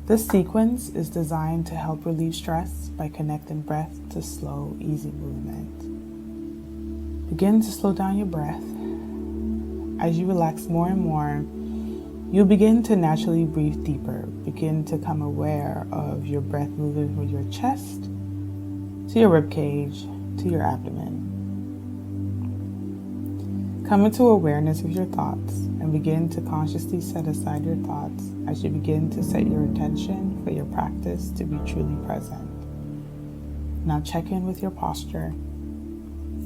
This sequence is designed to help relieve stress by connecting breath to slow, easy movement. Begin to slow down your breath. As you relax more and more, you'll begin to naturally breathe deeper. Begin to become aware of your breath moving from your chest to your ribcage to your abdomen. Come into awareness of your thoughts and begin to consciously set aside your thoughts as you begin to set your intention for your practice to be truly present. Now check in with your posture.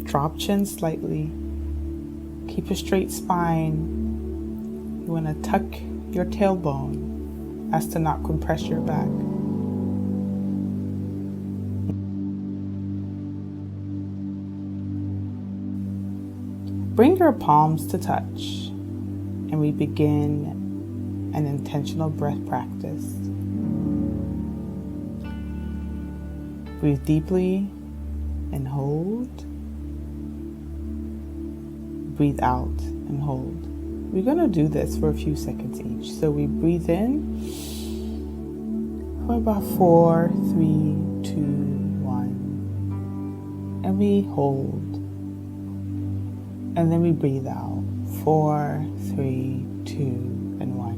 Drop chin slightly. Keep a straight spine. You want to tuck your tailbone as to not compress your back. Bring your palms to touch, and we begin an intentional breath practice. Breathe deeply and hold. Breathe out and hold. We're going to do this for a few seconds each. So we breathe in for about 4, 3, 2, 1. And we hold. And then we breathe out. 4, 3, 2, and 1.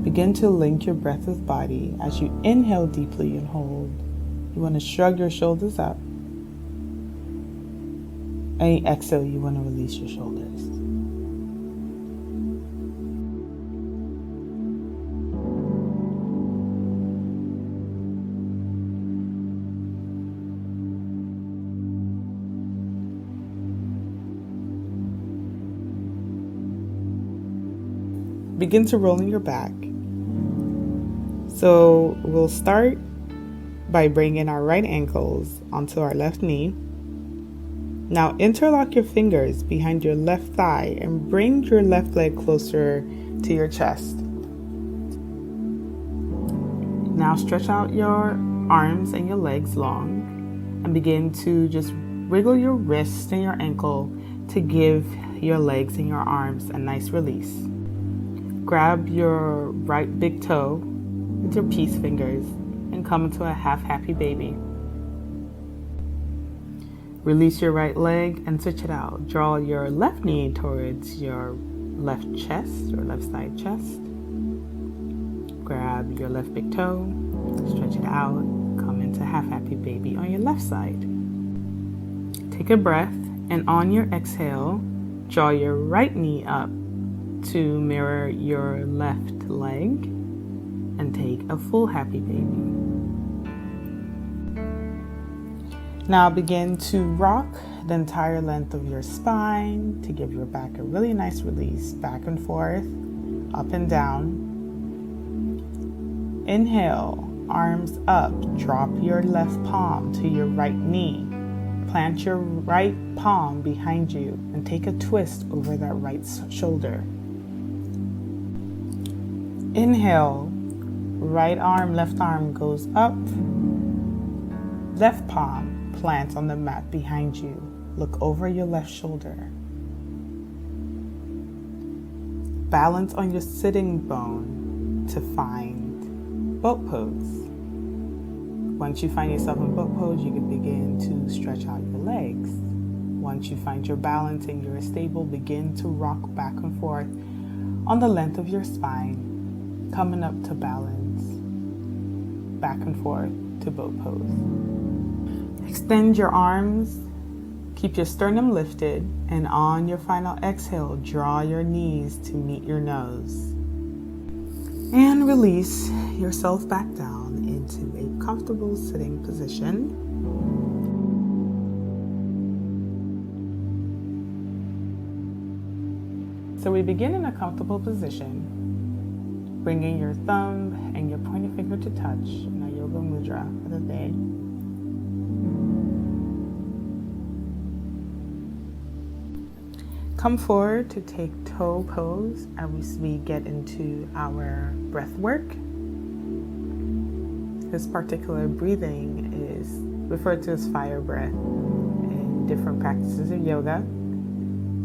Begin to link your breath with body. As you inhale deeply and hold, you want to shrug your shoulders up. And exhale, you want to release your shoulders. Begin to roll in your back. So we'll start by bringing our right ankles onto our left knee. Now interlock your fingers behind your left thigh and bring your left leg closer to your chest. Now stretch out your arms and your legs long and begin to just wiggle your wrists and your ankle to give your legs and your arms a nice release. Grab your right big toe with your peace fingers and come into a half happy baby. Release your right leg and switch it out. Draw your left knee towards your left chest or left side chest. Grab your left big toe, stretch it out, come into half happy baby on your left side. Take a breath and on your exhale, draw your right knee up to mirror your left leg and take a full happy baby. Now begin to rock the entire length of your spine to give your back a really nice release, back and forth, up and down. Inhale, arms up, drop your left palm to your right knee. Plant your right palm behind you and take a twist over that right shoulder. Inhale, right arm, left arm goes up, left palm plants on the mat behind you. Look over your left shoulder. Balance on your sitting bone to find boat pose. Once you find yourself in boat pose, you can begin to stretch out your legs. Once you find your balance and you're stable, begin to rock back and forth on the length of your spine, coming up to balance, back and forth to boat pose. Extend your arms, keep your sternum lifted, and on your final exhale, draw your knees to meet your nose. And release yourself back down into a comfortable sitting position. So we begin in a comfortable position, bringing your thumb and your pointer finger to touch in our yoga mudra for the day. Come forward to take toe pose as we get into our breath work. This particular breathing is referred to as fire breath in different practices of yoga.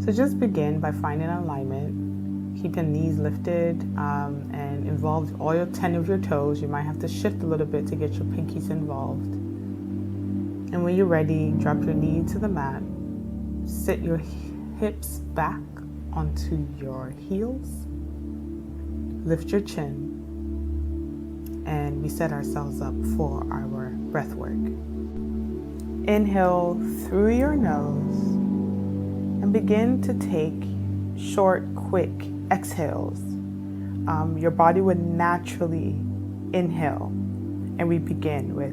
So just begin by finding alignment. Keep your knees lifted and involve all 10 of your toes. You might have to shift a little bit to get your pinkies involved. And when you're ready, drop your knee to the mat. Sit your hips back onto your heels. Lift your chin. And we set ourselves up for our breath work. Inhale through your nose and begin to take short, quick exhales. Your body would naturally inhale, and we begin with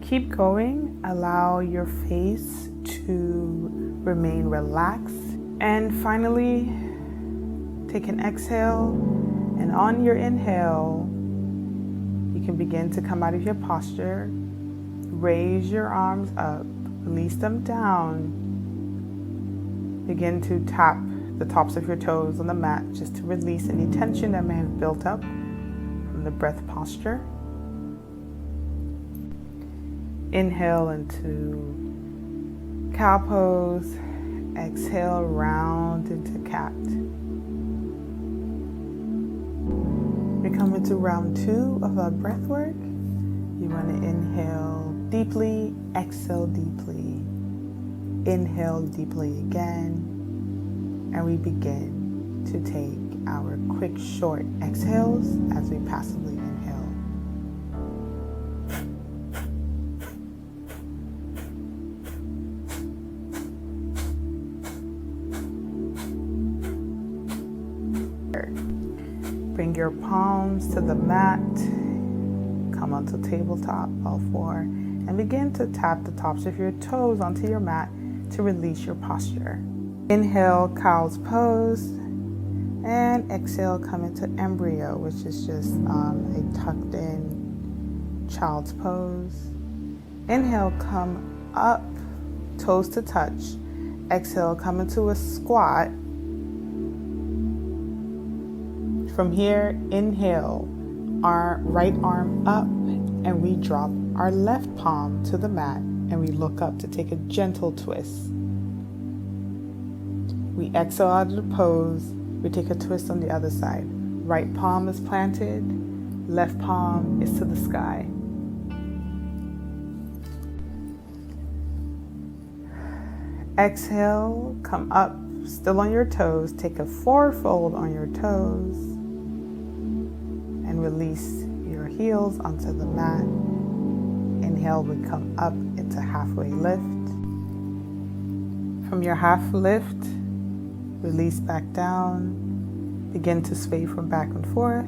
keep going. Allow your face to remain relaxed. And finally, take an exhale. And on your inhale, you can begin to come out of your posture. Raise your arms up. Release them down. Begin to tap the tops of your toes on the mat just to release any tension that may have built up from the breath posture. Inhale into cow pose. Exhale, round into cat. We come into round 2 of our breath work. You want to inhale deeply, exhale deeply. Inhale deeply again. And we begin to take our quick, short exhales as we passively inhale. Bring your palms to the mat, come onto tabletop, all 4, and begin to tap the tops of your toes onto your mat to release your posture. Inhale, cow's pose, and exhale, come into embryo, which is just a tucked in child's pose. Inhale, come up, toes to touch. Exhale, come into a squat. From here, inhale, our right arm up, and we drop our left palm to the mat, and we look up to take a gentle twist. We exhale out of the pose, we take a twist on the other side. Right palm is planted, left palm is to the sky. Exhale, come up, still on your toes, take a forward fold on your toes, and release your heels onto the mat. Inhale, we come up into halfway lift. From your half lift, release back down. Begin to sway from back and forth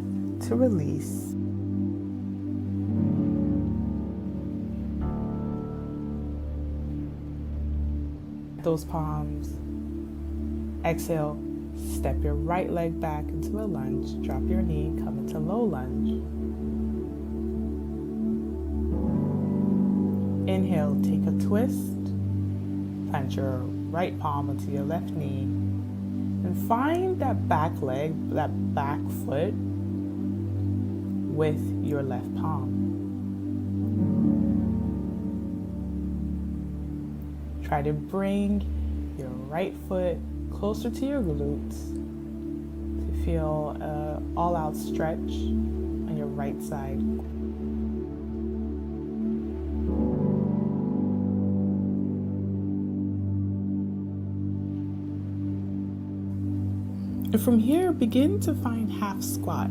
to release. Those palms. Exhale. Step your right leg back into a lunge. Drop your knee, come into low lunge. Inhale, take a twist. Plant your right palm into your left knee. And find that back leg, that back foot with your left palm. Try to bring your right foot closer to your glutes to feel an all-out stretch on your right side. And from here, begin to find half squat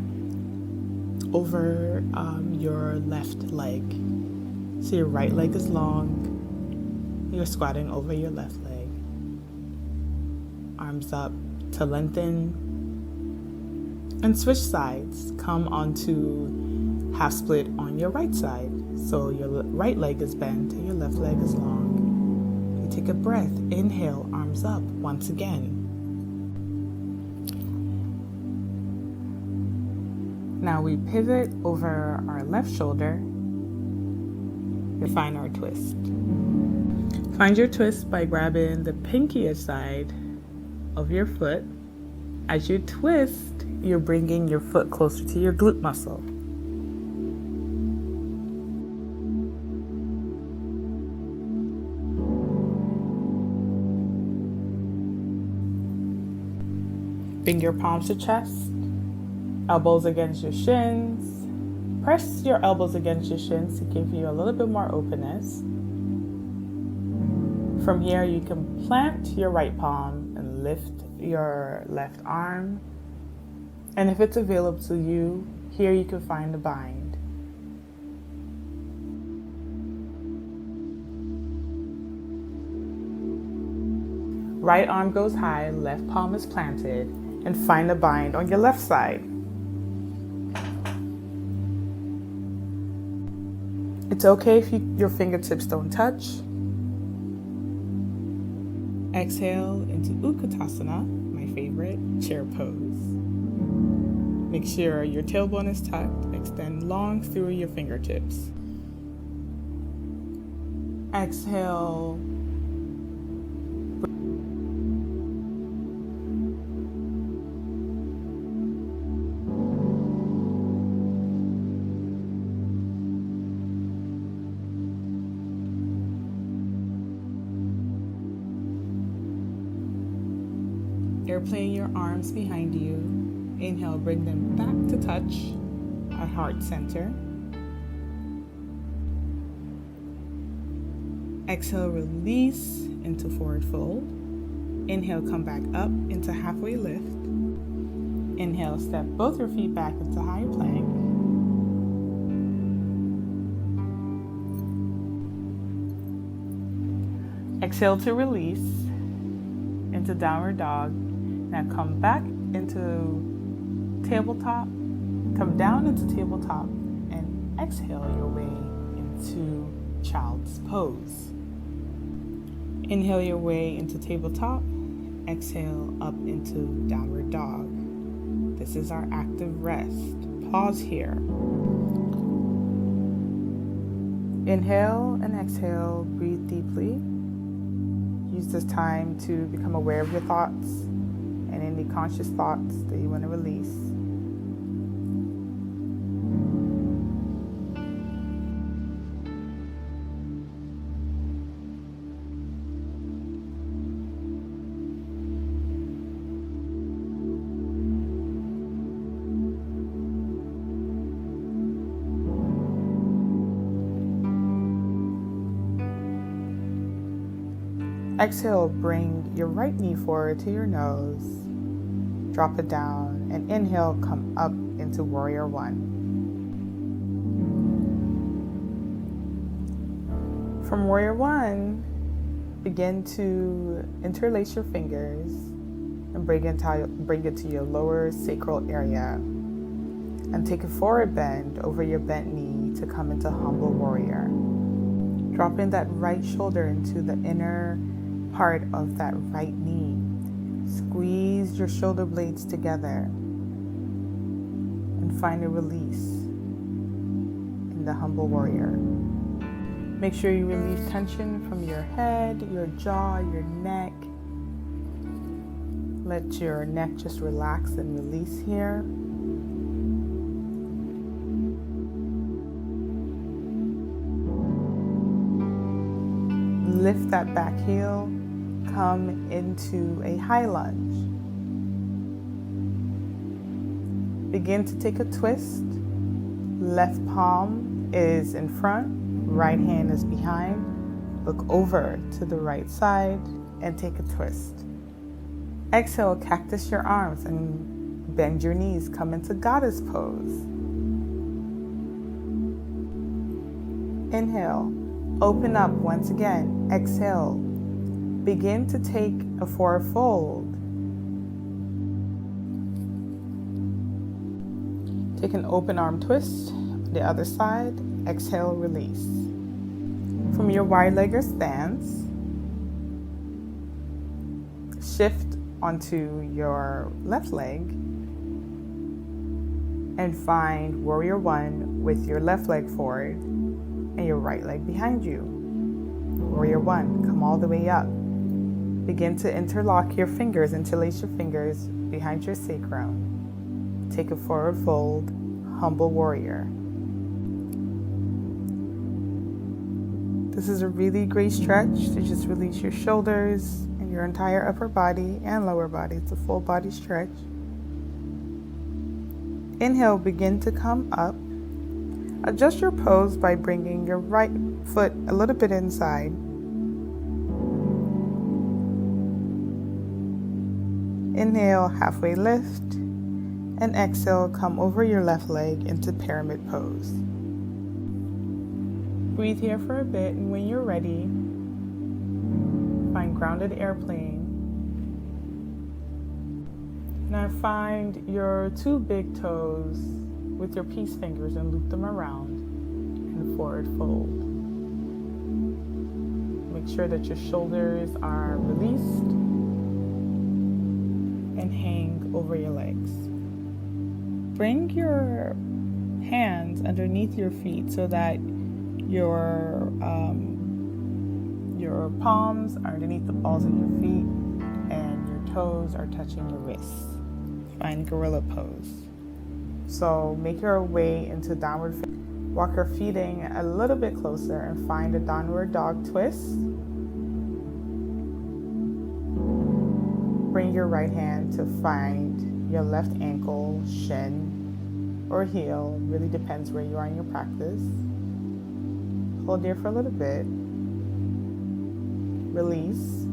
over your left leg. So your right leg is long, you're squatting over your left leg. Arms up to lengthen, and switch sides. Come onto half split on your right side. So your right leg is bent and your left leg is long. You take a breath, inhale, arms up once again. Now we pivot over our left shoulder. We find our twist. Find your twist by grabbing the pinky side of your foot. As you twist, you're bringing your foot closer to your glute muscle. Bring your palms to chest, elbows against your shins. Press your elbows against your shins to give you a little bit more openness. From here, you can plant your right palm and lift your left arm. And if it's available to you, here you can find the bind. Right arm goes high, left palm is planted, and find a bind on your left side. It's okay if your fingertips don't touch. Exhale into Utkatasana, my favorite, chair pose. Make sure your tailbone is tucked. Extend long through your fingertips. Exhale. Airplane your arms behind you. Inhale, bring them back to touch at heart center. Exhale, release into forward fold. Inhale, come back up into halfway lift. Inhale, step both your feet back into high plank. Exhale to release into downward dog. Now come back into tabletop, come down into tabletop, and exhale your way into child's pose. Inhale your way into tabletop, exhale up into downward dog. This is our active rest. Pause here. Inhale and exhale, breathe deeply. Use this time to become aware of your thoughts and any conscious thoughts that you want to release. Exhale, bring your right knee forward to your nose. Drop it down, and inhale, come up into warrior one. From warrior one, begin to interlace your fingers and bring it to your lower sacral area. And take a forward bend over your bent knee to come into humble warrior. Dropping that right shoulder into the inner part of that right knee. Squeeze your shoulder blades together and find a release in the humble warrior. Make sure you release tension from your head, your jaw, your neck. Let your neck just relax and release here. Lift that back heel. Come into a high lunge. Begin to take a twist. Left palm is in front, right hand is behind. Look over to the right side and take a twist. Exhale, cactus your arms and bend your knees. Come into goddess pose. Inhale, open up once again. Exhale. Begin to take a forward fold. Take an open arm twist. The other side. Exhale, release. From your wide-legged stance, shift onto your left leg and find warrior one with your left leg forward and your right leg behind you. Warrior one, come all the way up. Begin to interlace your fingers behind your sacrum. Take a forward fold, humble warrior. This is a really great stretch to just release your shoulders and your entire upper body and lower body. It's a full body stretch. Inhale, begin to come up. Adjust your pose by bringing your right foot a little bit inside. Inhale, halfway lift, and exhale, come over your left leg into pyramid pose. Breathe here for a bit, and when you're ready, find grounded airplane. Now find your 2 big toes with your peace fingers and loop them around and forward fold. Make sure that your shoulders are released and hang over your legs. Bring your hands underneath your feet so that your palms are underneath the balls of your feet and your toes are touching your wrists. Find gorilla pose. So make your way into downward facing. Walk your feet in a little bit closer and find a downward dog twist. Bring your right hand to find your left ankle, shin, or heel. Really depends where you are in your practice. Hold here for a little bit. Release.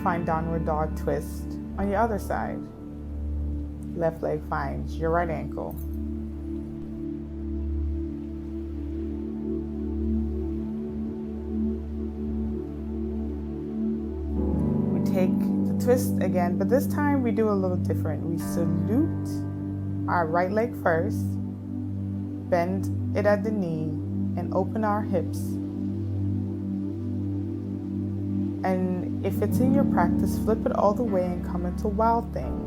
Find downward dog twist on your other side. Left leg finds your right ankle. We take the twist again, but this time we do a little different. We salute our right leg first, bend it at the knee, and open our hips. And if it's in your practice, flip it all the way and come into wild thing.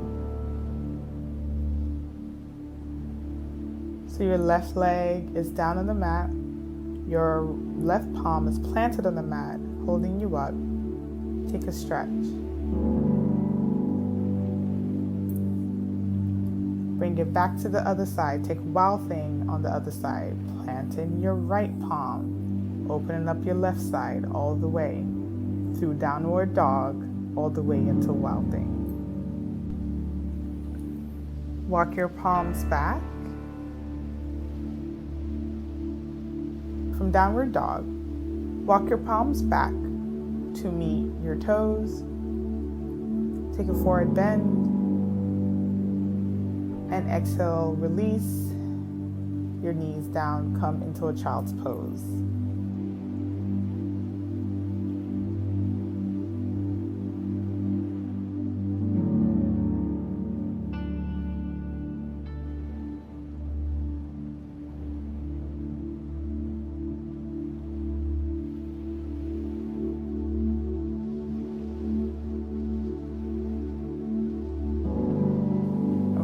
So your left leg is down on the mat. Your left palm is planted on the mat, holding you up. Take a stretch. Bring it back to the other side. Take wild thing on the other side. Planting your right palm. Opening up your left side all the way. Through downward dog, all the way into wild thing. Walk your palms back. From downward dog, walk your palms back to meet your toes. Take a forward bend. And exhale, release your knees down, come into a child's pose.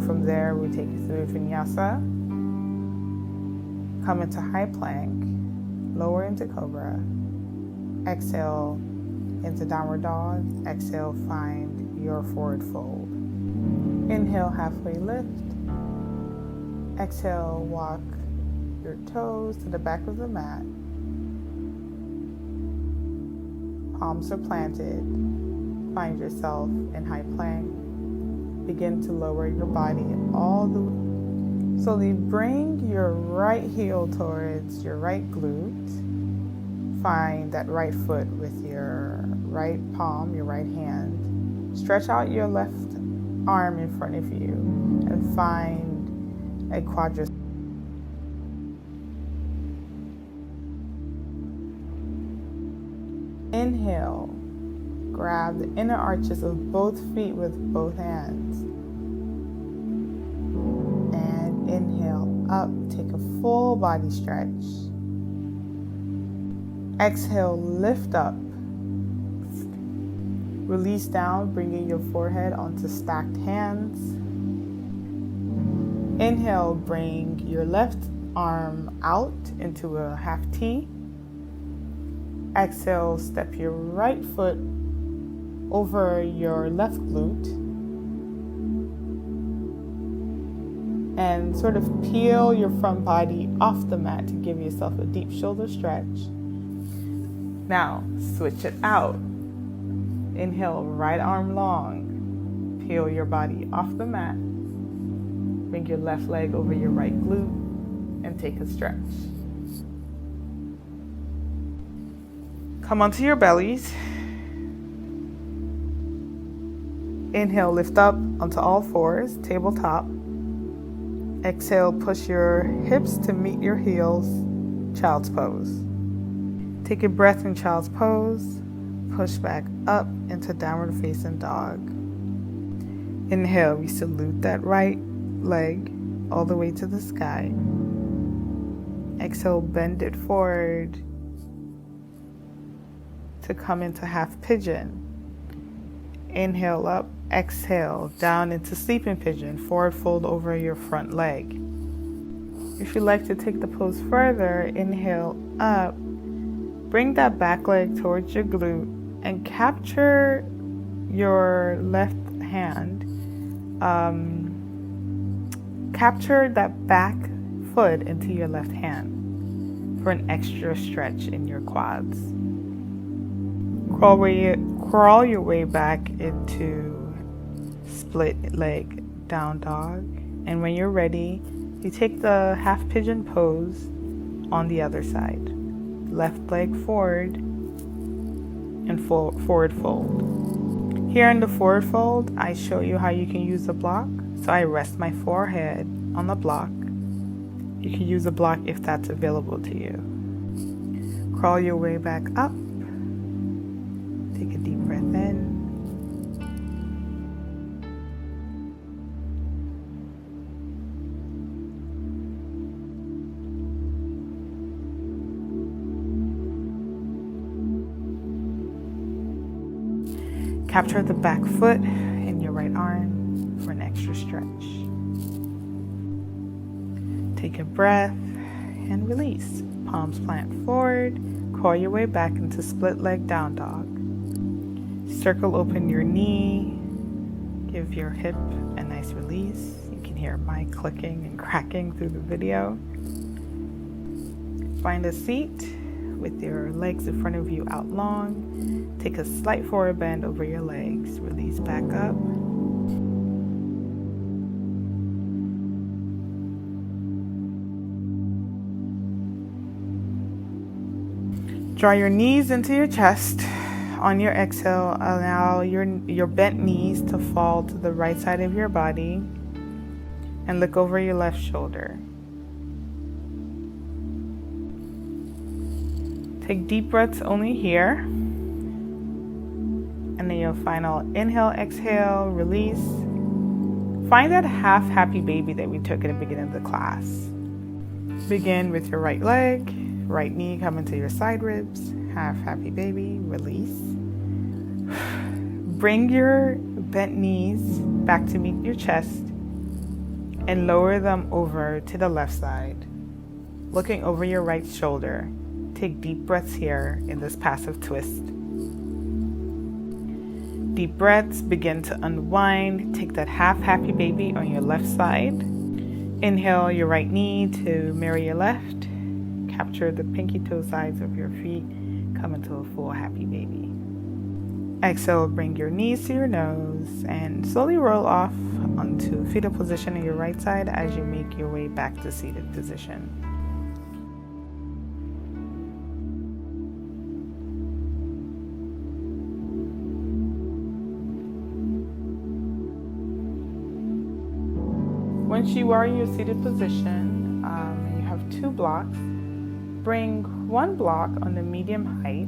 From there, we take you through vinyasa, come into high plank, lower into cobra, exhale into downward dog, exhale, find your forward fold. Inhale, halfway lift, exhale, walk your toes to the back of the mat, palms are planted, find yourself in high plank. Begin to lower your body all the way. Slowly bring your right heel towards your right glute. Find that right foot with your right palm, your right hand. Stretch out your left arm in front of you and find a quadricep. Inhale. Grab the inner arches of both feet with both hands. And inhale up, take a full body stretch. Exhale, lift up. Release down, bringing your forehead onto stacked hands. Inhale, bring your left arm out into a half T. Exhale, step your right foot over your left glute and sort of peel your front body off the mat to give yourself a deep shoulder stretch. Now, switch it out. Inhale, right arm long. Peel your body off the mat. Bring your left leg over your right glute and take a stretch. Come onto your bellies. Inhale, lift up onto all fours, tabletop. Exhale, push your hips to meet your heels, child's pose. Take a breath in child's pose. Push back up into downward facing dog. Inhale, we salute that right leg all the way to the sky. Exhale, bend it forward to come into half pigeon. Inhale up, exhale down into sleeping pigeon, forward fold over your front leg. If you'd like to take the pose further, inhale up, bring that back leg towards your glute and capture your left hand. Capture that back foot into your left hand for an extra stretch in your quads. Crawl your way back into split leg down dog. And when you're ready, you take the half pigeon pose on the other side. Left leg forward and forward fold. Here in the forward fold, I show you how you can use a block. So I rest my forehead on the block. You can use a block if that's available to you. Crawl your way back up. Take a deep breath in. Capture the back foot in your right arm for an extra stretch. Take a breath and release. Palms plant forward. Crawl your way back into split leg down dog. Circle open your knee. Give your hip a nice release. You can hear my clicking and cracking through the video. Find a seat with your legs in front of you out long. Take a slight forward bend over your legs. Release back up. Draw your knees into your chest. On your exhale, allow your bent knees to fall to the right side of your body and look over your left shoulder. Take deep breaths only here. And then your final inhale, exhale, release. Find that half happy baby that we took at the beginning of the class. Begin with your right leg, right knee coming to your side ribs. Half happy baby, release. Bring your bent knees back to meet your chest and lower them over to the left side, looking over your right shoulder. Take deep breaths here in this passive twist. Deep breaths, begin to unwind. Take that half happy baby on your left side. Inhale your right knee to mirror your left. Capture the pinky toe sides of your feet. Come into a full happy baby. Exhale, bring your knees to your nose and slowly roll off onto fetal position on your right side as you make your way back to seated position. Once you are in your seated position, and you have two blocks, bring one block on the medium height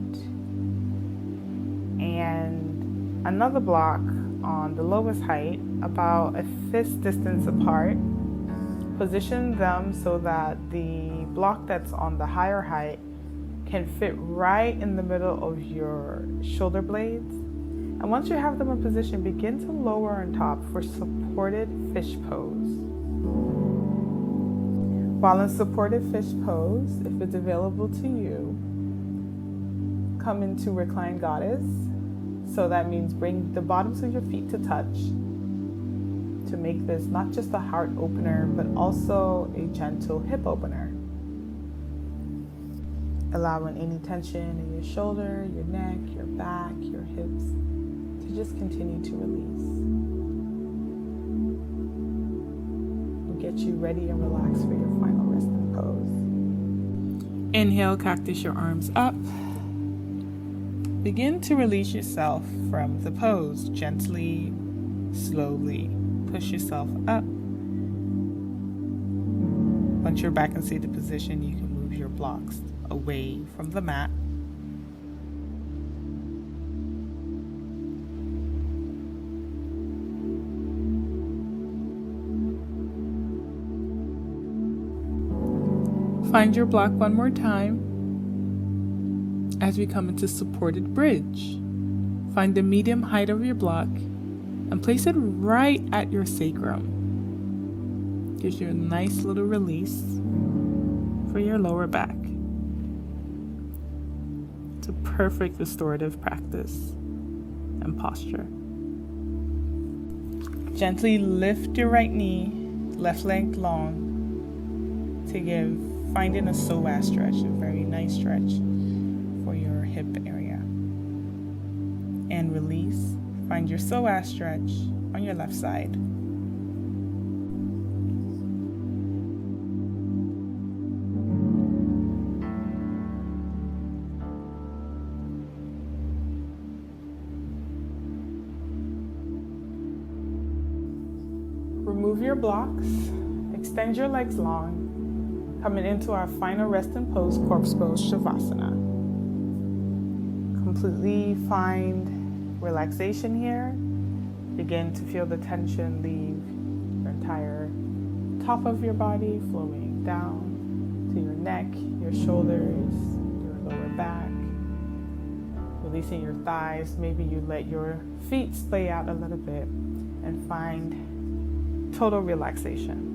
and another block on the lowest height, about a fist distance apart. Position them so that the block that's on the higher height can fit right in the middle of your shoulder blades. And once you have them in position, begin to lower on top for supported fish pose. While in supported fish pose, if it's available to you, come into reclined goddess. So that means bring the bottoms of your feet to touch to make this not just a heart opener, but also a gentle hip opener. Allowing any tension in your shoulder, your neck, your back, your hips to just continue to release. get you ready and relaxed for your final resting pose. Inhale, cactus your arms up. Begin to release yourself from the pose. Gently, slowly push yourself up. Once you're back in seated position, you can move your blocks away from the mat. Find your block one more time as we come into supported bridge. Find the medium height of your block and place it right at your sacrum. Gives you a nice little release for your lower back. It's a perfect restorative practice and posture. Gently lift your right knee, left leg long, to finding a psoas stretch, a very nice stretch for your hip area. And release. Find your psoas stretch on your left side. Remove your blocks, extend your legs long, coming into our final resting pose, corpse pose, Shavasana. Completely find relaxation here. Begin to feel the tension leave your entire top of your body, flowing down to your neck, your shoulders, your lower back. Releasing your thighs. Maybe you let your feet splay out a little bit and find total relaxation.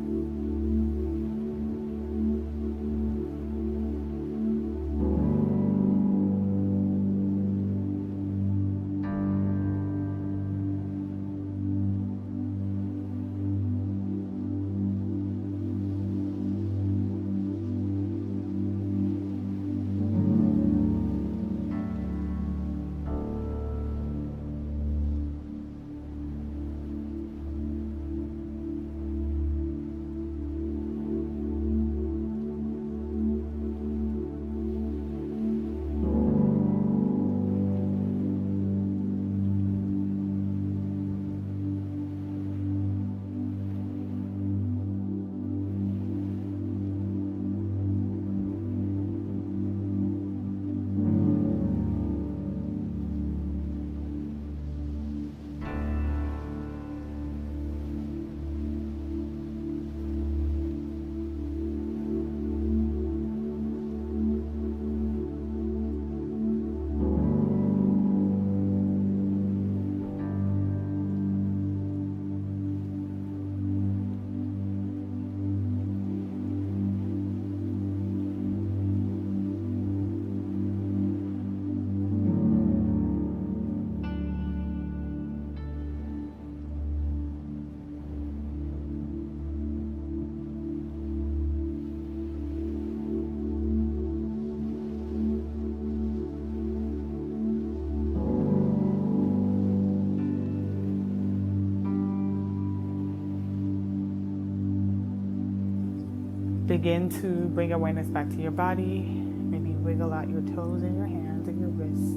Begin to bring awareness back to your body. Maybe wiggle out your toes and your hands and your wrists.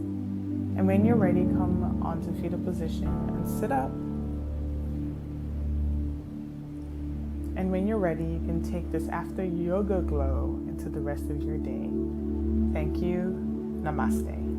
And when you're ready, come onto fetal position and sit up. And when you're ready, you can take this after yoga glow into the rest of your day. Thank you. Namaste.